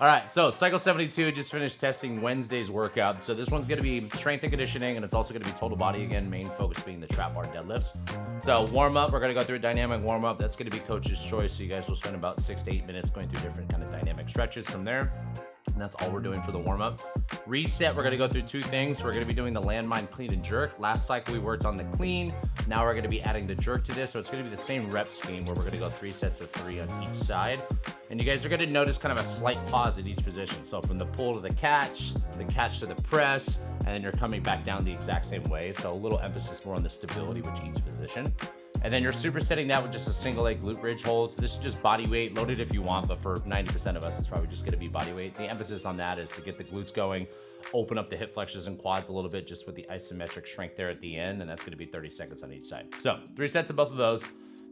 All right, so Cycle 72 just finished testing Wednesday's workout. So this one's gonna be strength and conditioning, and it's also gonna be total body again, main focus being the trap bar deadlifts. So warm up, we're gonna go through a dynamic warm up. That's gonna be coach's choice. So you guys will spend about 6 to 8 minutes going through different kind of dynamic stretches from there. And that's all we're doing for the warm up. Reset, we're gonna go through two things. We're gonna be doing the landmine clean and jerk. Last cycle we worked on the clean. Now we're gonna be adding the jerk to this. So it's gonna be the same rep scheme where we're gonna go 3 sets of 3 on each side. And you guys are gonna notice kind of a slight pause at each position. So from the pull to the catch to the press, and then you're coming back down the exact same way. So a little emphasis more on the stability with each position. And then you're supersetting that with just a single leg glute bridge hold. So this is just body weight, loaded if you want, but for 90% of us, it's probably just gonna be body weight. The emphasis on that is to get the glutes going, open up the hip flexors and quads a little bit just with the isometric strength there at the end, and that's gonna be 30 seconds on each side. So 3 sets of both of those.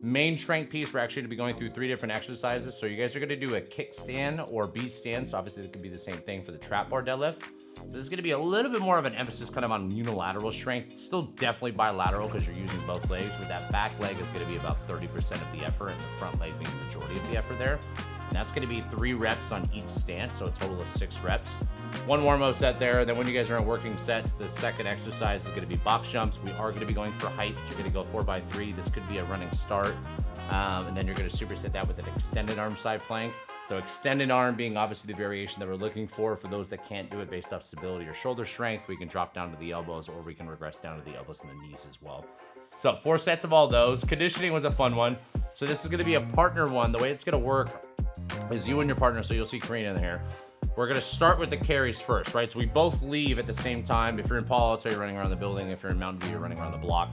Main strength piece, we're actually gonna be going through 3 different exercises. So you guys are gonna do a kickstand or beach stand. So obviously it could be the same thing for the trap bar deadlift. So this is gonna be a little bit more of an emphasis kind of on unilateral strength. Still definitely bilateral because you're using both legs, but that back leg is gonna be about 30% of the effort and the front leg being the majority of the effort there. And that's gonna be 3 reps on each stance, so a total of 6 reps. 1 warm-up set there. Then when you guys are in working sets, the second exercise is gonna be box jumps. We are gonna be going for height. You're gonna go 4x3. This could be a running start. And then you're gonna superset that with an extended arm side plank. So extended arm being obviously the variation that we're looking for those that can't do it based off stability or shoulder strength. We can drop down to the elbows, or we can regress down to the elbows and the knees as well. So 4 sets of all those. Conditioning was a fun one. So this is gonna be a partner one. The way it's gonna work is you and your partner, so you'll see Karina in here. We're gonna start with the carries first, right? So we both leave at the same time. If you're in Palo Alto, you're running around the building. If you're in Mountain View, you're running around the block.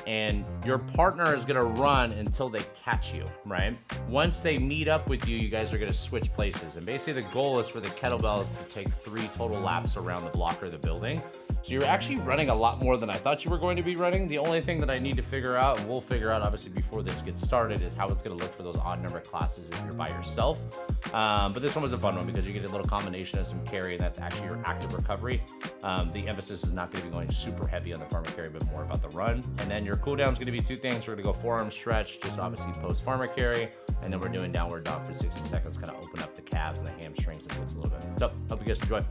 And your partner is gonna run until they catch you, right? Once they meet up with you, you guys are gonna switch places. And basically the goal is for the kettlebells to take 3 total laps around the block or the building. So you're actually running a lot more than I thought you were going to be running. The only thing that I need to figure out, and we'll figure out obviously before this gets started, is how it's gonna look for those odd number classes if you're by yourself. But this one was a fun one because you get a little combination of some carry, and that's actually your active recovery. The emphasis is not gonna be going super heavy on the farmer carry, but more about the run. And then your cool down is gonna be 2 things. We're gonna go forearm stretch, just obviously post farmer carry. And then we're doing downward dog for 60 seconds, kind of open up the calves and the hamstrings and glutes a little bit. So hope you guys enjoy.